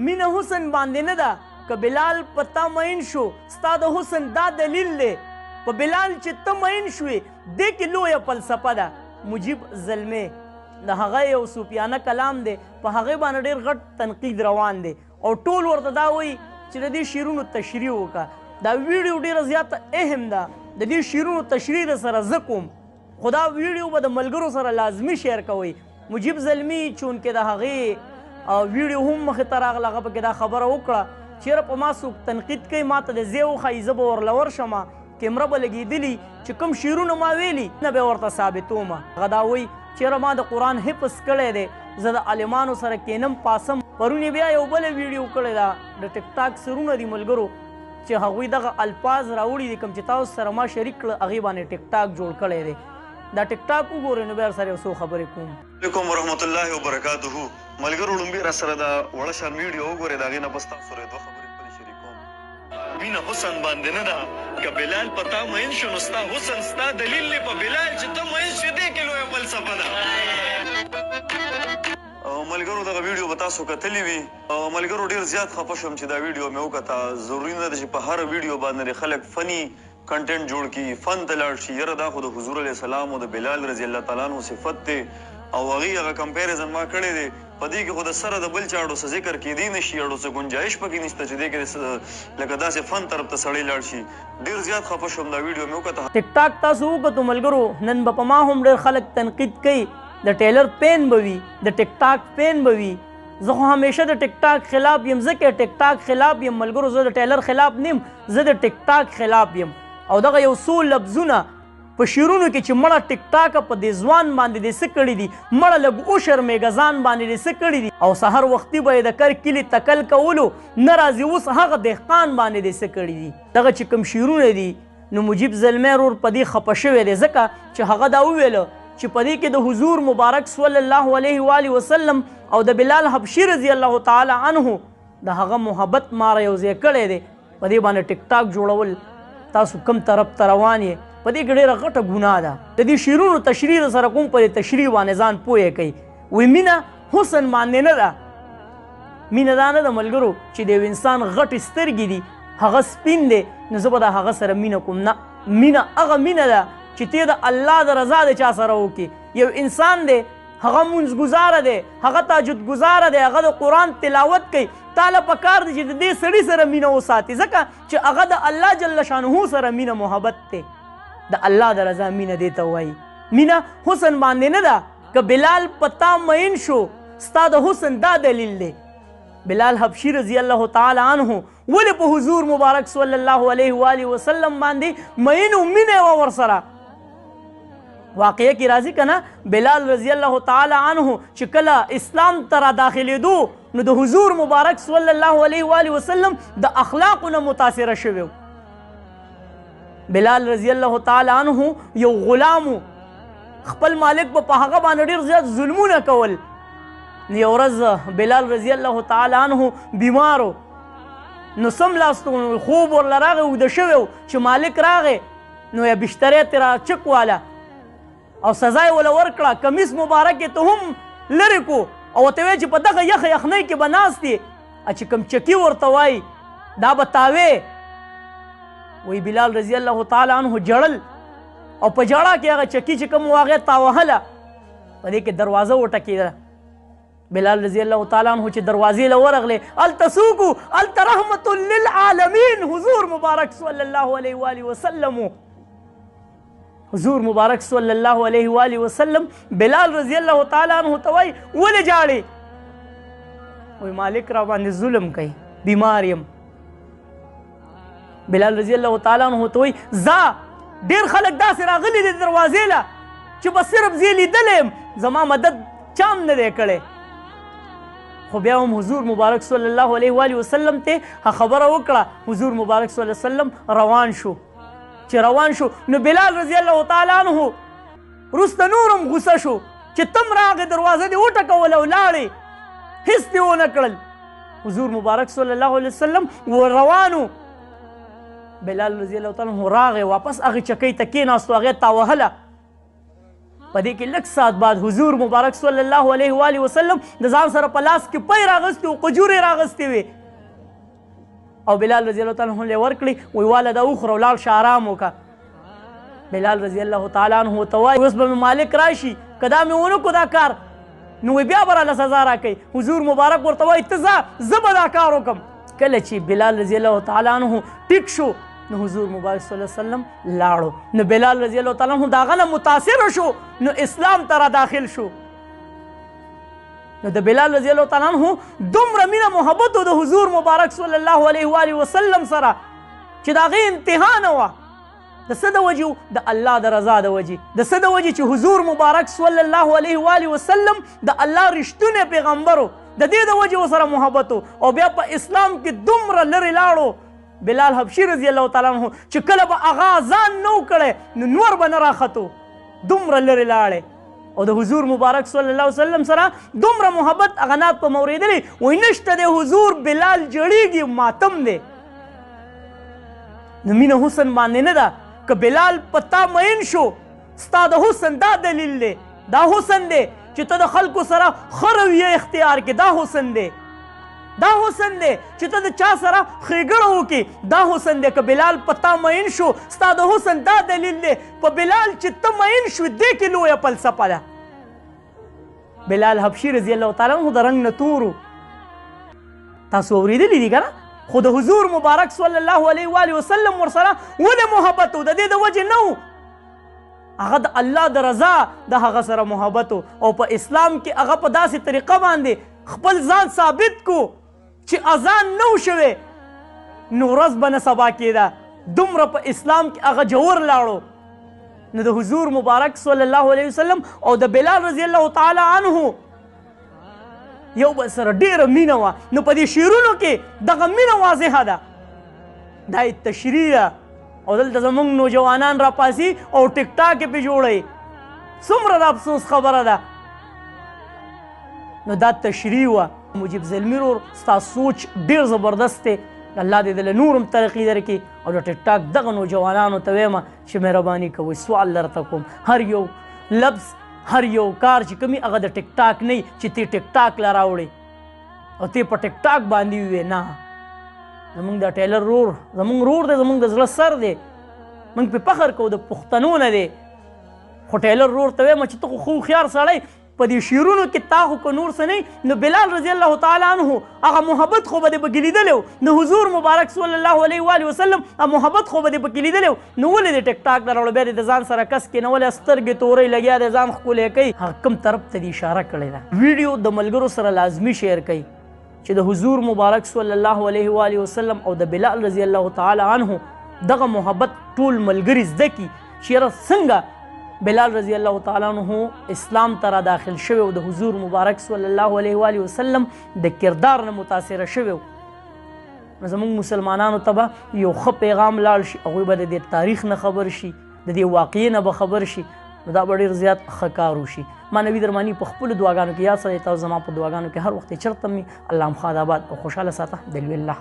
مینه حسن باندې نه ده که بلال په تا مین شو ستا د حسن دا دلیل دی په بلال چې ته مین شوې دې کې لویه فلسفه ده. مجیب زلمی د هغه یو صوفیانه کلام دی په هغې باندې ډېر غټ تنقید روان دی او ټول ورته دا وایي چې د دې شعرونو تشریح وکړه. دا ویډیو ډېره زیاته اهم ده د دې شعرونو تشریح در سره زه کوم خو دا ویډیو به د ملګرو سره لازمي شیر کوئ. مجیب زلمی چونکې د هغې ویډیو هم مخې ته راغله هغه پکې دا خبره وکړه چېرې په ما څوک تنقید کوي ما ته د ځای وښایي زه به ورله ورشم کیمره به لګېدلي چې کوم شعرونه ما ویلي نه به ورته ثابتوم. هغه دا وایي چېرې ما د قرآن حفظ کړی دی زه د عالمانو سره کینم پاسم. پرون یې بیا یو بله ویډیو کړې ده د ټیک ټاک سرونه دي ملګرو چې هغوی دغه الفاظ راوړي دي کوم چې تاسو سره ما شریک کړه هغې باندې ټیک ټاک جوړ کړی دی. دا ټیک ټاک وګورئ نو بیا سره یو څو خبرې کوم. علیکم ورحمت الله وبرکاته. ملګرو لومبي را سره دا وړه شان ویډیو وګورئ د هغې نه بس تاسو سره دوه خبرې خپلې شریکوم. مینه حسن باندې نه ده که بلال په تا مین شو نو ستا حسن ستا دلیل دی په بلال چې ته مین شوې دې کې لویه فلسفه ده. ملګرو دغه ویډیو به تاسو کتلی وي ملګرو ډېر زیات خفه شوم چې دا ویډیو مې وکته. ضروري نه ده چې په هر ویډیو باندې خلک فني کنټینټ جوړ کړي فن ته لاړ شي. یاره دا خو د حضور علیه السلام او د بلال رضی الله تعالی عنه صفت دی او هغې هغه کمپیریزن ما کړی دی په دې کې خو د سره د بل چا اړو څه ذکر کیدی نه شي اړو څه ګنجایش پکې نشته چې دې کې لکه داسې فن طرف ته سړی لاړ شي. ډېر زیات خفه شوم دا ویډیو مې وکته. ټیک ټاک تاسو وکتو ملګرو نن به په ما هم ډېر خلک تنقید کوي د ټیلر پین به وي د ټیک ټاک پین به وي. زه خو همیشه د ټیک ټاک خلاف یم ځکه ټیک ټاک خلاف یم ملګرو زه د ټیلر خلاف نیم زه د ټیک ټاک خلاف یم. او دغه یو څو لفظونه په شعرونو کې چې مړه ټیک ټاکه په دې ځوان باندې دې څه کړي دي مړه لږ وشرمېږه ځان باندې دې څه کړي دي او سحر وختي به یې د کر کلي تکل کولو نه راځي اوس هغه دهقان باندې دې څه کړي دي. دغه چې کوم شعرونه دي نو مجیب زلمی ورور په دې خفه شوی دی ځکه چې هغه دا وویله چې په دې کې د حضور مبارک صلی الله علیه و آله وسلم او د بلال حبشي رضی الله تعالی عنه د هغه محبت ماره یو ځای کړی دی. په دې باندې ټیک ټاک جوړول تاسو کوم طرف ته روان یې په دې کې ډېره غټه ګناه ده. د دې شعرونو تشریح سره کوم په دې تشریح باندې ځان پوهه کوي. وایي مینه حسن باندې نه ده مینه دا نه ده ملګرو چې د یو انسان غټې سترګې دي هغه سپین دی نو زه به د هغه سره مینه کوم. نه مینه هغه مینه ده چې ته د الله د رضا د چا سره وکړي. یو انسان دی هغه مونځ ګزاره دی هغه تهجد ګزاره دی هغه د قرآن تلاوت کوي تاله پکار دی چې د دې سړي سره مینه وساتي ځکه چې هغه د الله جل شانه سره مینه محبت دی د الله د رضا مینه دې ته وایي. مینه حسن باندې نه ده که بلال په تا مین شو ستا د حسن دا دلیل دی. بلال حبشي رضی الله تعالی عنه ولې په حضور مبارک صلی الله علیه و آله وسلم باندې مین و مینه وه ورسره. واقعه کې راځي که نه بلال رضی الله تعالی عنه چې کله اسلام ته را داخلېدو نو د حضور مبارک صلی الله علیه و آله وسلم د اخلاقو نه متاثره شوی. بلال رضی الله تعالی عنه یو غلام خپل مالک به په هغه باندې ډېر زیات ظلمونه کول. یو ورځ بلال رضی الله تعالی عنه بیمارو نو سملاستو خوب ورله راغی اوږده شوی و چې مالک راغی نو یا بشترې ترې راچک واله او سزا یې وله ورکړه کمیس مبارک یې ته هم لرې کو او ورته ویې چې په دغه یخه یخنۍ کې به ناست یې چې کوم چکي ورته وایي دا به تاوې. وایي بلال رضی الله تعالی عنه جړل او په جړه کې هغه چکي چې کوم و هغې تاوهله په دې کې دروازه وټکېده. بلال رضی الله تعالی عنه چې دروازې له ورغلې هلته څوک و هلته رحمت للعالمین حضور مبارک صلی الله علیه و آله وسلم حضور مبارک صلی الله علیه و آله وسلم بلال رضی الله تعالی عنه ته وایي ولې جاړې؟ وایي مالک را باندې ظلم کوي بیمار یم. بلال رضی الله تعالی عنه ته وایي ځه ډېر خلک داسې راغلي دي دروازې له چې بس صرف زه یې لیدلی یم زما مدد چا هم نه دی کړی. خو بیا هم حضور مبارک صلی الله علیه و آله وسلم ته خبره وکړه. حضور مبارک صلی الله علیه وسلم روان شو. چې روان شو نو بلال رضی الله تعالی عنه وروسته نور هم غوسه شو چې تم راغې دروازه دې وټکوله او لاړې هېڅ دې ونه کړل. حضور مبارک صلی الله علیه وسلم روانو بلال رضی الله تعالی عنه راغې واپس هغې چکۍ ته کېناستو هغې تاوهله په دې کې لږ ساعت بعد حضور مبارک صلی الله علیه و آله وسلم د ځان سره په لاس کې پی راغستې او قجورې راغستې وې او بلال رضی الله تعالی عنه یې ورکړې وایي واله دا وخوره ولاړ شه آرام وکړه بلال رضی الله تعالی عنه ورته وایي اوس به مې مالک راشي که دا مې ونه کړو دا کار نو بیا به راله سزا راکوي حضور مبارک ورته وایي ته ځه زه به دا کار وکړم کله چې بلال رضی الله تعالی عنه ټیک شو نو حضور مبارک صلی الله علیه وسلم لاړو نو بلال رضی الله تعالی عنه د هغه نه متاثره شو نو اسلام ته را داخل شو نو د بلال رضی الله تعالی عنه دومره مینه محبت و د حضور مبارک صلی الله علیه و آله وسلم سره چې د هغې انتها نه وه د څه د وجې د الله د رضا د وجې د څه د وجې چې حضور مبارک صلی الله علیه و آله وسلم د الله رښتونی پیغمبر و د دې د وجې ورسره محبت او بیا په اسلام کې دومره لرې لاړو بلال حبشي رضی الله تعالی عنه چې کله به هغه اذان نه و کړی نو نور به نه راختو دومره لرې لاړې او د حضور مبارک صلی الله علیه وسلم سره دومره محبت هغه نات په موریدلی وایي نشته دی حضور بلال جړیږي ماتم دی نو مینه حسن باندې نه ده که بلال په تا مین شو ستا د حسن دا دلیل دی دا حسن دی چې ته د خلکو سره ښه رویه اختیار کې دا حسن دی دا حسن دی چې ته د چا سره ښېګړه وکړې دا حسن دی که بلال په تا مین شو ستا د حسن دا دلیل دی په بلال چې ته مین شوې دې کې لویه فلسفه ده بلال حبشي رضی الله تعالی عنه د رنګ نه تور و تاسو اورېدلي دي که نه خو د حضور مبارک صلی الله علیه و آله وسلم ورسره ولې محبت و د دې د وجې نه و هغه د الله د رضا د هغه سره محبت او په اسلام کې هغه په داسې طریقه باندې خپل ځان ثابت کو چې اذان نه و شوی نو ورځ به نه سبا کېده دومره په اسلام کې هغه جوور لاړو نو د حضور مبارک صلی الله علیه وسلم او د بلال رضی الله تعالی عنه یو بل سره ډېره مینه وه نو په دې شعرونو کې دغه مینه واضحه ده دا یې تشریح ده او دلته زموږ نوجوانان راپاسي او ټیک ټاک یې پې جوړوي څومره د افسوس خبره ده نو دا تشریح وه مجیب زلمي ورور ستا سوچ ډېر زبردست دی الله دې دله نور هم ترقي درکړي او د ټیک ټاک دغه نوجوانانو ته وایم چې مهرباني کوئ سوال درته کوم هر یو لفظ هر یو کار چې کومي هغه د ټیک ټاک نه چې ته ټیک ټاک لا راوړې او ته په ټیک ټاک باندې ووې نه زمونږ د ټیلر رور زمونږ رور دی زمونږ د زړه سر دی موږ پې فخر کوو د پښتنو نه دی خو ټیلر رور ته وایم چې ته خو هوښیار سړی په دې شعرونو کې تا خو که نور څه نه نو بلال رضی الله تعالی عنه هغه محبت خو به دې پکې لیدلی و نو حضور مبارک صلی الله علیه و آله وسلم هغه محبت خو به دې پکې لیدلی و نو ولې دې ټیک ټاک نه راوړو بیا دې د ځان سره کس کې نه ولې سترګې تورۍ لګیا دی ځان ښکلی کوي هغه کوم طرف ته دې اشاره کړې ده ویډیو د ملګرو سره لازمي شیر کوي چې د حضور مبارک صلی الله علیه و آله وسلم او د بلال رضی الله تعالی عنه دغه محبت ټول ملګري زده کړي چې یاره څنګه بلال رضی الله تعالی عنه اسلام ته را داخل شوی او د حضور مبارک صلی الله علیه و آله وسلم د کردار نه متاثره شوی نو زموږ مسلمانانو ته به یو ښه پیغام لاړ شي هغوی به د دې تاریخ نه خبر شي د دې واقعې نه به خبر شي نو دا به ډېر زیات ښه کار وشي ما نوي درماني په خپلو دعاګانو کې یاد ساتئ تاسو زما په دعاګانو کې هر وخت یې چېرته مې الله مخاد آباد او خوشحاله ساته د لوی الله